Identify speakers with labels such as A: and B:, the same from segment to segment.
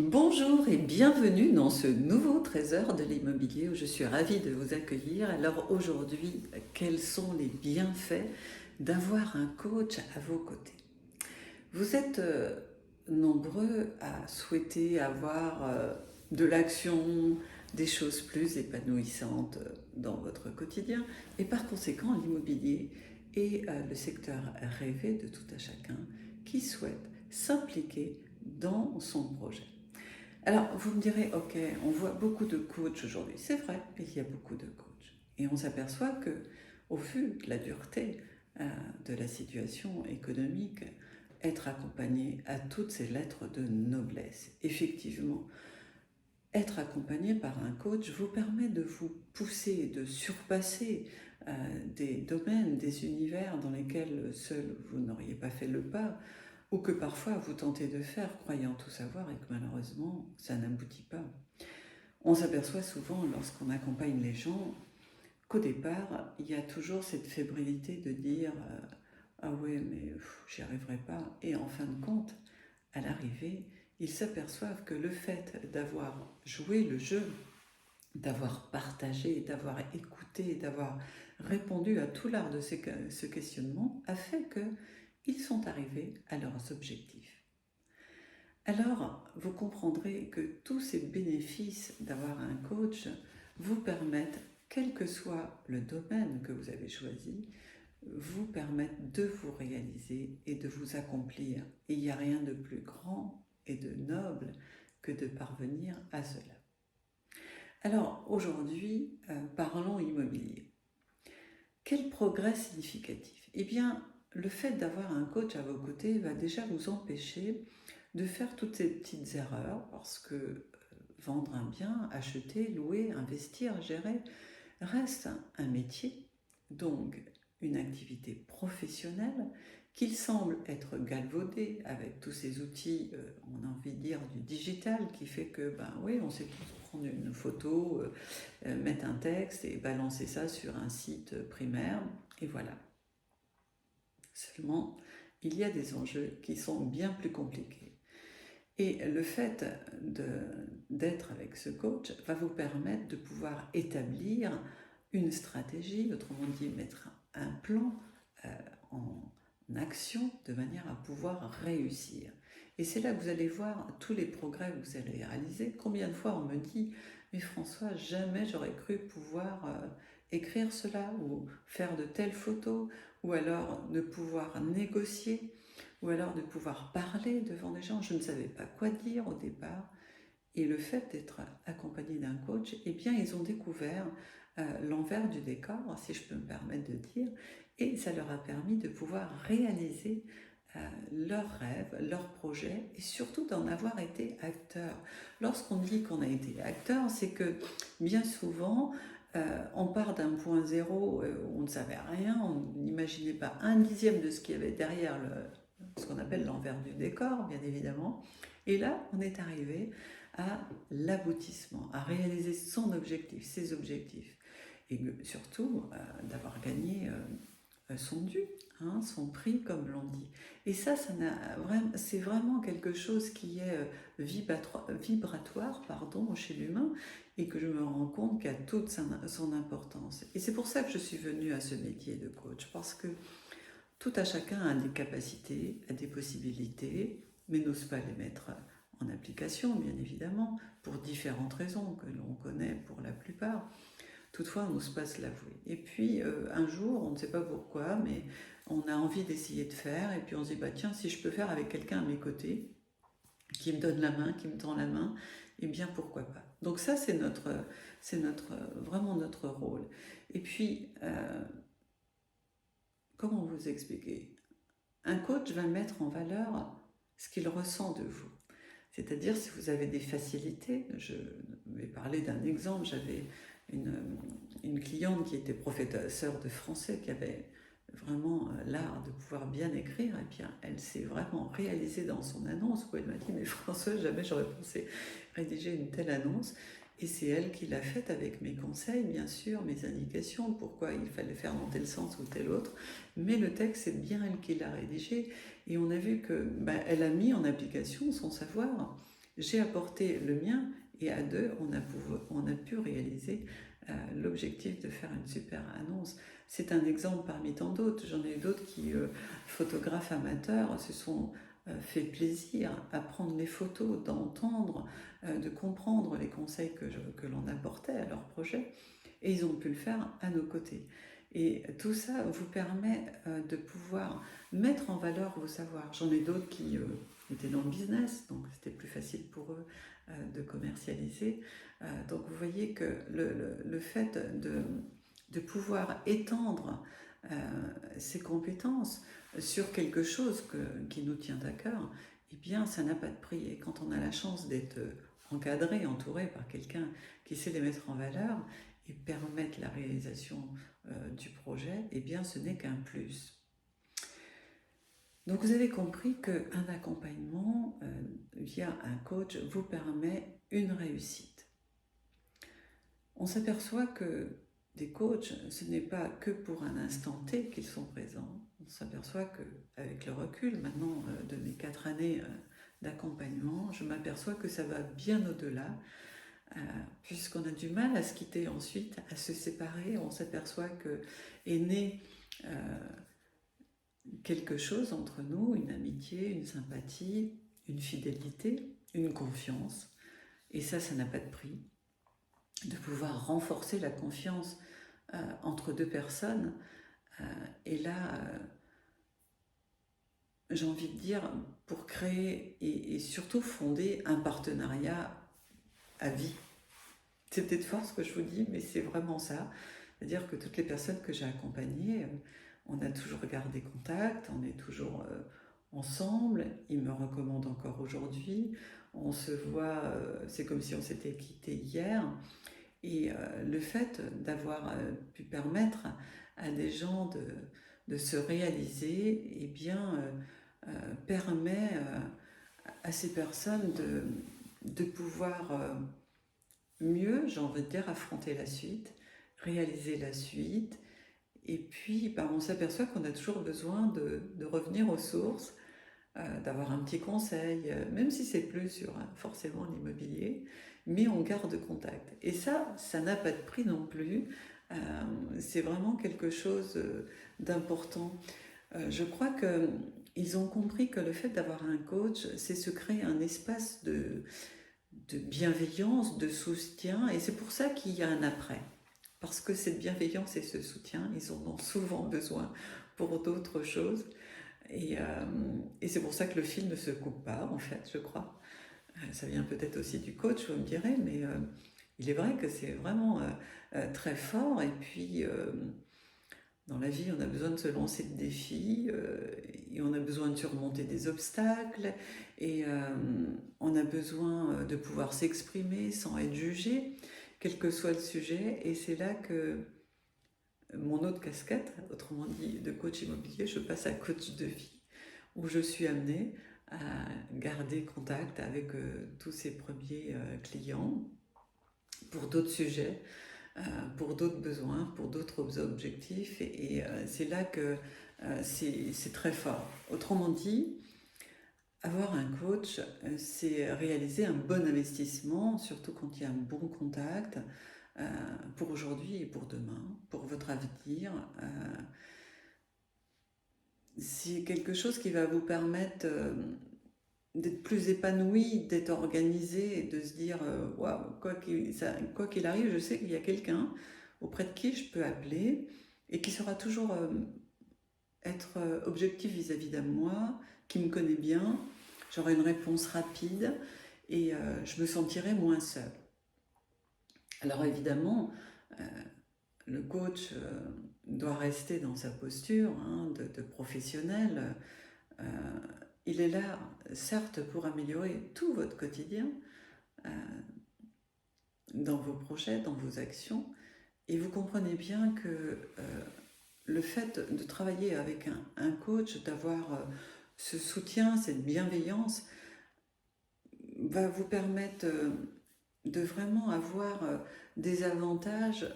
A: Bonjour et bienvenue dans ce nouveau trésor de l'immobilier où je suis ravie de vous accueillir. Alors aujourd'hui, quels sont les bienfaits d'avoir un coach à vos côtés? Vous êtes nombreux à souhaiter avoir de l'action, des choses plus épanouissantes dans votre quotidien et par conséquent l'immobilier est le secteur rêvé de tout un chacun qui souhaite s'impliquer dans son projet. Alors, vous me direz, ok, on voit beaucoup de coachs aujourd'hui. C'est vrai, il y a beaucoup de coachs. Et on s'aperçoit que, au vu de la dureté de la situation économique, être accompagné à toutes ces lettres de noblesse. Effectivement, être accompagné par un coach vous permet de vous pousser, de surpasser des domaines, des univers dans lesquels seul vous n'auriez pas fait le pas, ou que parfois vous tentez de faire croyant tout savoir et que malheureusement ça n'aboutit pas. On s'aperçoit souvent lorsqu'on accompagne les gens qu'au départ il y a toujours cette fébrilité de dire ah ouais mais j'y arriverai pas, et en fin de compte à l'arrivée ils s'aperçoivent que le fait d'avoir joué le jeu, d'avoir partagé, d'avoir écouté, d'avoir répondu à tout l'art de ce questionnement a fait qu'ils sont arrivés à leurs objectifs. Alors, vous comprendrez que tous ces bénéfices d'avoir un coach vous permettent, quel que soit le domaine que vous avez choisi, vous permettent de vous réaliser et de vous accomplir. Et il n'y a rien de plus grand et de noble que de parvenir à cela. Alors, aujourd'hui, parlons immobilier. Quel progrès significatif? Eh bien, le fait d'avoir un coach à vos côtés va déjà vous empêcher de faire toutes ces petites erreurs, parce que vendre un bien, acheter, louer, investir, gérer, reste un métier, donc une activité professionnelle qu'il semble être galvaudé avec tous ces outils, on a envie de dire du digital, qui fait que, ben oui, on sait tous prendre une photo, mettre un texte et balancer ça sur un site primaire, et voilà. Seulement, il y a des enjeux qui sont bien plus compliqués. Et le fait d'être avec ce coach va vous permettre de pouvoir établir une stratégie, autrement dit mettre un plan en action de manière à pouvoir réussir. Et c'est là que vous allez voir tous les progrès que vous allez réaliser. Combien de fois on me dit « Mais François, jamais j'aurais cru pouvoir écrire cela ou faire de telles photos, ou alors de pouvoir négocier, ou alors de pouvoir parler devant des gens. Je ne savais pas quoi dire au départ. » Et le fait d'être accompagné d'un coach, eh bien, ils ont découvert l'envers du décor, si je peux me permettre de dire, et ça leur a permis de pouvoir réaliser leurs rêves, leurs projets, et surtout d'en avoir été acteur. Lorsqu'on dit qu'on a été acteur, c'est que bien souvent, on part d'un point zéro où on ne savait rien, on n'imaginait pas un dixième de ce qu'il y avait derrière ce qu'on appelle l'envers du décor, bien évidemment. Et là, on est arrivé à l'aboutissement, à réaliser son objectif, ses objectifs. Et surtout, d'avoir gagné son dû, hein, son prix, comme l'on dit. Et ça c'est vraiment quelque chose qui est vibratoire chez l'humain, et que je me rends compte qu'il a toute son importance. Et c'est pour ça que je suis venue à ce métier de coach, parce que tout à chacun a des capacités, a des possibilités, mais n'ose pas les mettre en application, bien évidemment, pour différentes raisons que l'on connaît pour la plupart. Toutefois, on n'ose pas se l'avouer. Et puis, un jour, on ne sait pas pourquoi, mais on a envie d'essayer de faire, et puis on se dit, bah, tiens, si je peux faire avec quelqu'un à mes côtés, qui me donne la main, qui me tend la main, eh bien, pourquoi pas. Donc ça, c'est vraiment notre rôle. Et puis, comment vous expliquer? Un coach va mettre en valeur ce qu'il ressent de vous. C'est-à-dire, si vous avez des facilités, je vais parler d'un exemple, j'avais une cliente qui était professeure de français, qui avait vraiment l'art de pouvoir bien écrire, et bien elle s'est vraiment réalisée dans son annonce, où elle m'a dit « Mais François, jamais j'aurais pensé rédiger une telle annonce ». Et c'est elle qui l'a faite avec mes conseils, bien sûr, mes indications, pourquoi il fallait faire dans tel sens ou tel autre. Mais le texte, c'est bien elle qui l'a rédigé. Et on a vu que elle a mis en application son savoir. j'ai apporté le mien et à deux, on a pu réaliser l'objectif de faire une super annonce. C'est un exemple parmi tant d'autres. J'en ai eu d'autres qui, photographes amateurs, se sont fait plaisir à prendre les photos, d'entendre, de comprendre les conseils que l'on apportait à leur projet. Et ils ont pu le faire à nos côtés. Et tout ça vous permet de pouvoir mettre en valeur vos savoirs. J'en ai d'autres qui étaient dans le business, donc c'était plus facile pour eux de commercialiser. Donc vous voyez que le fait de pouvoir étendre ses compétences sur quelque chose qui nous tient à cœur, eh bien ça n'a pas de prix. Et quand on a la chance d'être encadré, entouré par quelqu'un qui sait les mettre en valeur et permettre la réalisation du projet, eh bien ce n'est qu'un plus. Donc vous avez compris qu'un accompagnement via un coach vous permet une réussite. On s'aperçoit que des coachs, ce n'est pas que pour un instant T qu'ils sont présents. On s'aperçoit qu'avec le recul maintenant de mes 4 années d'accompagnement, je m'aperçois que ça va bien au-delà, puisqu'on a du mal à se quitter ensuite, à se séparer. On s'aperçoit qu'est né quelque chose entre nous, une amitié, une sympathie, une fidélité, une confiance. Et ça n'a pas de prix. De pouvoir renforcer la confiance entre deux personnes. Et là, j'ai envie de dire, pour créer et surtout fonder un partenariat à vie. C'est peut-être fort ce que je vous dis, mais c'est vraiment ça. C'est-à-dire que toutes les personnes que j'ai accompagnées, on a toujours gardé contact, on est toujours ensemble, ils me recommandent encore aujourd'hui, on se voit, c'est comme si on s'était quitté hier. Et le fait d'avoir pu permettre à des gens de se réaliser, eh bien, permet à ces personnes de pouvoir mieux, j'ai envie de dire, affronter la suite, réaliser la suite. Et puis, on s'aperçoit qu'on a toujours besoin de revenir aux sources, d'avoir un petit conseil, même si c'est plus sur forcément l'immobilier, mais on garde contact. Et ça n'a pas de prix non plus. C'est vraiment quelque chose d'important. Je crois qu'ils ont compris que le fait d'avoir un coach, c'est se créer un espace de bienveillance, de soutien, et c'est pour ça qu'il y a un après. Parce que cette bienveillance et ce soutien, ils en ont souvent besoin pour d'autres choses. Et c'est pour ça que le fil ne se coupe pas, en fait, je crois. Ça vient peut-être aussi du coach, vous me direz, mais il est vrai que c'est vraiment très fort. Et puis, dans la vie, on a besoin de se lancer de défis, et on a besoin de surmonter des obstacles, et on a besoin de pouvoir s'exprimer sans être jugé, quel que soit le sujet. Et c'est là que mon autre casquette, autrement dit de coach immobilier, je passe à coach de vie, où je suis amenée à garder contact avec tous ces premiers clients pour d'autres sujets, pour d'autres besoins, pour d'autres objectifs. Et c'est là que c'est très fort. Autrement dit, avoir un coach, c'est réaliser un bon investissement, surtout quand il y a un bon contact, pour aujourd'hui et pour demain, pour votre avenir. C'est quelque chose qui va vous permettre d'être plus épanoui, d'être organisé et de se dire waouh, quoi qu'il arrive, je sais qu'il y a quelqu'un auprès de qui je peux appeler et qui saura toujours être objectif vis-à-vis de moi, qui me connaît bien, j'aurai une réponse rapide et je me sentirai moins seule. Alors évidemment, le coach doit rester dans sa posture de professionnel. Il est là, certes, pour améliorer tout votre quotidien, dans vos projets, dans vos actions. Et vous comprenez bien que le fait de travailler avec un coach, d'avoir ce soutien, cette bienveillance, va vous permettre de vraiment avoir des avantages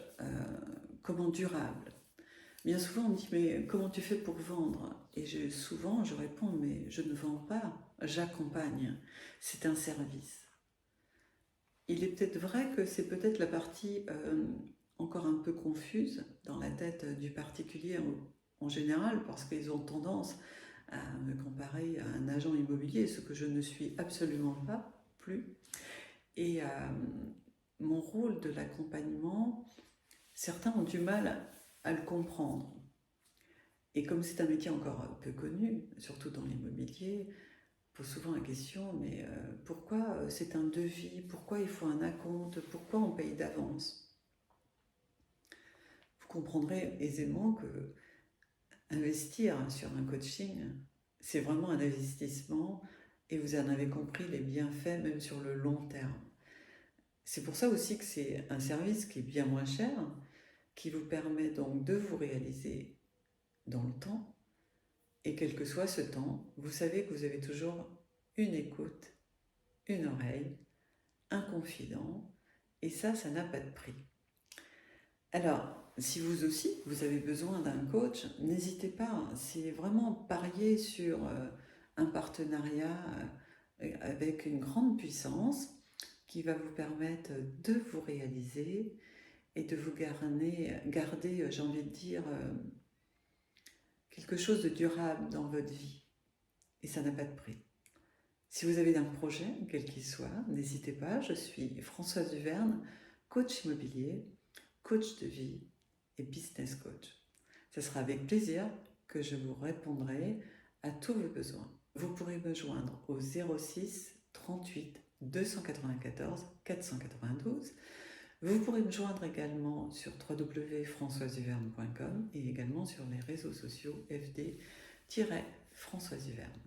A: durables. Bien souvent, on me dit, mais comment tu fais pour vendre? Et souvent, je réponds, mais je ne vends pas, j'accompagne. C'est un service. il est peut-être vrai que c'est peut-être la partie encore un peu confuse dans la tête du particulier en général, parce qu'ils ont tendance à me comparer à un agent immobilier, ce que je ne suis absolument pas plus. Et mon rôle de l'accompagnement, certains ont du mal à le comprendre. Et comme c'est un métier encore peu connu, surtout dans l'immobilier, on pose souvent la question, mais pourquoi c'est un devis? Pourquoi il faut un acompte? Pourquoi on paye d'avance? Vous comprendrez aisément que investir sur un coaching, c'est vraiment un investissement et vous en avez compris les bienfaits même sur le long terme. C'est pour ça aussi que c'est un service qui est bien moins cher, qui vous permet donc de vous réaliser dans le temps. Et quel que soit ce temps, vous savez que vous avez toujours une écoute, une oreille, un confident, et ça n'a pas de prix. Alors, si vous aussi, vous avez besoin d'un coach, n'hésitez pas, c'est vraiment parier sur un partenariat avec une grande puissance qui va vous permettre de vous réaliser et de vous garder j'ai envie de dire, quelque chose de durable dans votre vie. Et ça n'a pas de prix. Si vous avez un projet, quel qu'il soit, n'hésitez pas, je suis Françoise Duverne, coach immobilier, coach de vie et business coach. Ce sera avec plaisir que je vous répondrai à tous vos besoins. Vous pourrez me joindre au 06 38 294 492. Vous pourrez me joindre également sur www.françoiseduverne.com et également sur les réseaux sociaux FD-Françoise Duverne.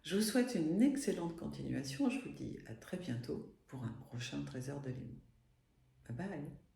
A: Je vous souhaite une excellente continuation. Je vous dis à très bientôt pour un prochain Trésor de l'Imo. Bye bye.